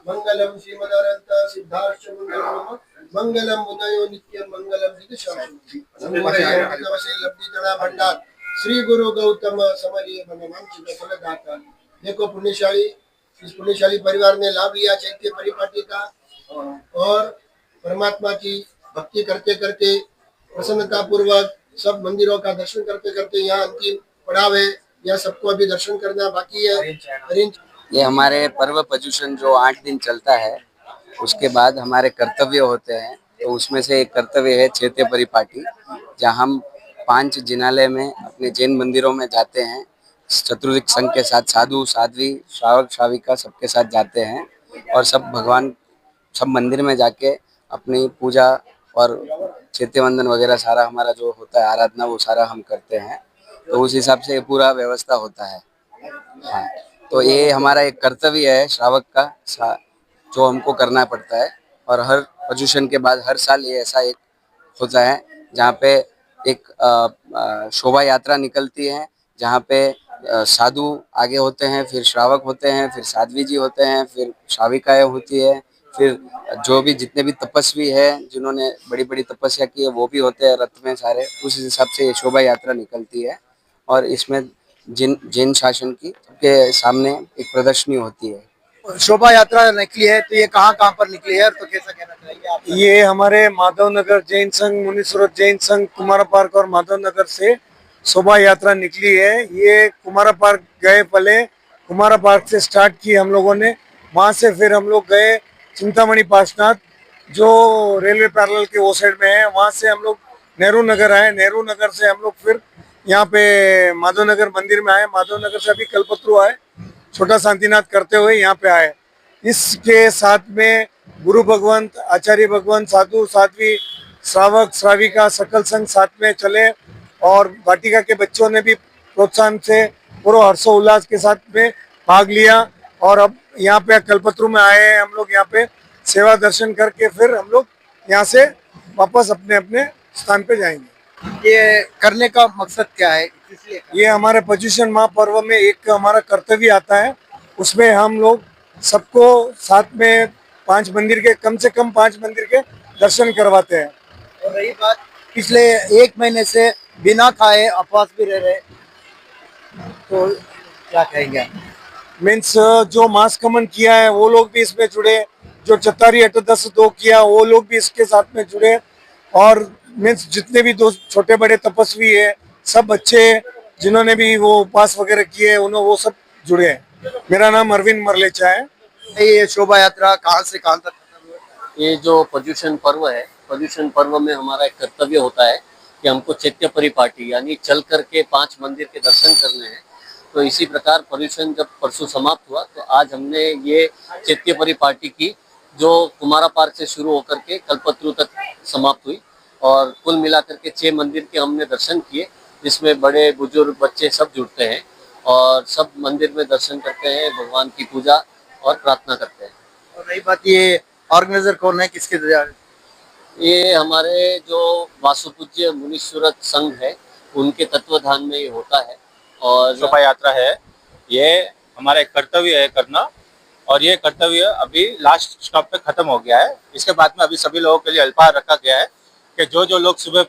मंगलम श्रीमदानंद सिद्धार्थ मंगलम मंगलम उदयो नित्यम मंगलम जित शांति लब्धि जना भंडार श्री गुरु गौतम समरिय मनमांचित फलदाता। देखो पुण्यशाली, इस पुण्यशाली परिवार ने लाभ लिया चैत्य परिपाटी का और परमात्मा की भक्ति करते करते प्रसन्नता पूर्वक सब मंदिरों का दर्शन करते करते यहाँ अंतिम पड़ाव है, यह सबको अभी दर्शन करना बाकी है। ये हमारे पर्व पर्युषण जो 8 दिन चलता है, उसके बाद हमारे कर्तव्य होते हैं। तो उसमें से एक कर्तव्य है चैत्य परिपाटी, जहाँ हम 5 जिनालय में अपने जैन मंदिरों में जाते हैं। चतुर्दिक संघ के साथ साधु साध्वी श्रावक श्राविका सबके साथ जाते हैं और सब भगवान सब मंदिर में जाके अपनी पूजा और चैत्य वंदन वगैरह सारा हमारा जो होता है आराधना वो सारा हम करते हैं। तो उस हिसाब से पूरा व्यवस्था होता है। हाँ, तो ये हमारा एक कर्तव्य है श्रावक का जो हमको करना पड़ता है। और हर पर्युषण के बाद हर साल ये ऐसा एक होता है जहाँ पे एक शोभा यात्रा निकलती है, जहाँ पे साधु आगे होते हैं, फिर श्रावक होते हैं, फिर साध्वी जी होते हैं, फिर श्राविकाएं होती है, फिर जो भी जितने भी तपस्वी है जिन्होंने बड़ी बड़ी तपस्या की है वो भी होते हैं रथ में सारे। उस हिसाब से ये शोभा यात्रा निकलती है और इसमें जैन शासन की के सामने एक प्रदर्शनी होती है। शोभा यात्रा निकली है, तो ये कहाँ कहाँ पर निकली है तो कैसा कहना चाहिए आप? ये हमारे माधव नगर जैन संघ, मुनीश्वरत जैन संघ, कुमारा पार्क और माधव नगर से शोभा यात्रा निकली है। ये कुमारा पार्क गए, पहले कुमारा पार्क से स्टार्ट की हम लोगों ने, वहाँ से फिर हम लोग गए चिंतामणि पार्श्वनाथ जो रेलवे पैरेलल के वो साइड में है, वहाँ से हम लोग नेहरू नगर आए। नेहरू नगर से हम लोग फिर यहाँ पे माधव नगर मंदिर में आए। माधव नगर से अभी कल्पतरू आए, छोटा शांतिनाथ करते हुए यहाँ पे आए। इसके साथ में गुरु भगवंत, आचार्य भगवंत, साधु साध्वी, श्रावक श्राविका सकल संघ साथ में चले और वाटिका के बच्चों ने भी प्रोत्साहन से पूरे हर्षोल्लास के साथ में भाग लिया। और अब यहाँ पे कल्पतरू में आए हैं हम लोग, यहाँ पे सेवा दर्शन करके फिर हम लोग यहाँ से वापस अपने अपने स्थान पे जाएंगे। ये करने का मकसद क्या है? ये हमारे पर्युषण महापर्व में एक हमारा कर्तव्य आता है, उसमें हम लोग सबको साथ में 5 मंदिर के, कम से कम 5 मंदिर के दर्शन करवाते हैं। और रही बात, पिछले 1 महीने से बिना खाए उपवास भी रह रहे, तो क्या कहेंगे? मीन्स जो मास कमन किया है वो लोग भी इसमें जुड़े, जो चतारी 8-10-2 किया वो लोग भी इसके साथ में जुड़े, और मीन्स जितने भी दो छोटे बड़े तपस्वी है सब बच्चे जिन्होंने भी वो उपवास वगैरह किए उन्होंने वो सब जुड़े हैं। मेरा नाम अरविंद मरलेचा है। ये शोभा यात्रा कहाँ से कहाँ तक? ये जो पर्युषण पर्व है, पर्युषण पर्व में हमारा एक कर्तव्य होता है कि हमको चैत्य परिपाटी यानी चल करके 5 मंदिर के दर्शन करने हैं। तो इसी प्रकार पर्युषण जब परसों समाप्त हुआ तो आज हमने ये चैत्य परिपाटी की जो कुमारा पार्क से शुरू होकर के कल्पतरू तक समाप्त हुई, और कुल मिलाकर के 6 मंदिर के हमने दर्शन किए, जिसमें बड़े बुजुर्ग बच्चे सब जुड़ते हैं और सब मंदिर में दर्शन करते हैं, भगवान की पूजा और प्रार्थना करते हैं। और रही बात, ये ऑर्गेनाइजर कौन है, किसके द्वारा? ये हमारे जो वासुपूज्य मुनीश्वरत संघ है उनके तत्वाधान में ये होता है। और शोभा यात्रा है, ये हमारा एक कर्तव्य है करना, और ये कर्तव्य अभी लास्ट स्टॉप पे खत्म हो गया है। इसके बाद में अभी सभी लोगों के लिए अल्पाहार रखा गया है कि जो लोग सुबह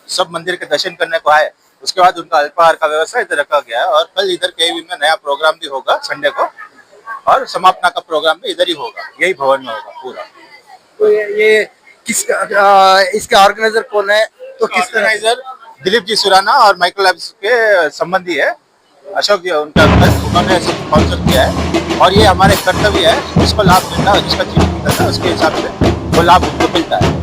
सब मंदिर के दर्शन करने को आए उसके बाद उनका अल्पाहार का व्यवस्था इधर रखा गया है। और कल इधर के में नया प्रोग्राम भी होगा संडे को, और समापना का प्रोग्राम भी इधर ही होगा, यही भवन में होगा पूरा। तो ये इसका ऑर्गेनाइजर कौन है? तो किस ऑर्गेनाइजर दिलीप जी सुराना और माइकल लैब्स के संबंधी है, अशोक जी उनका, उन्होंने स्पॉन्सर किया है। और ये हमारे कर्तव्य है, जिसको लाभ मिलता है, जिसका जीवन मिलता है उसके हिसाब से वो लाभ उनको मिलता है।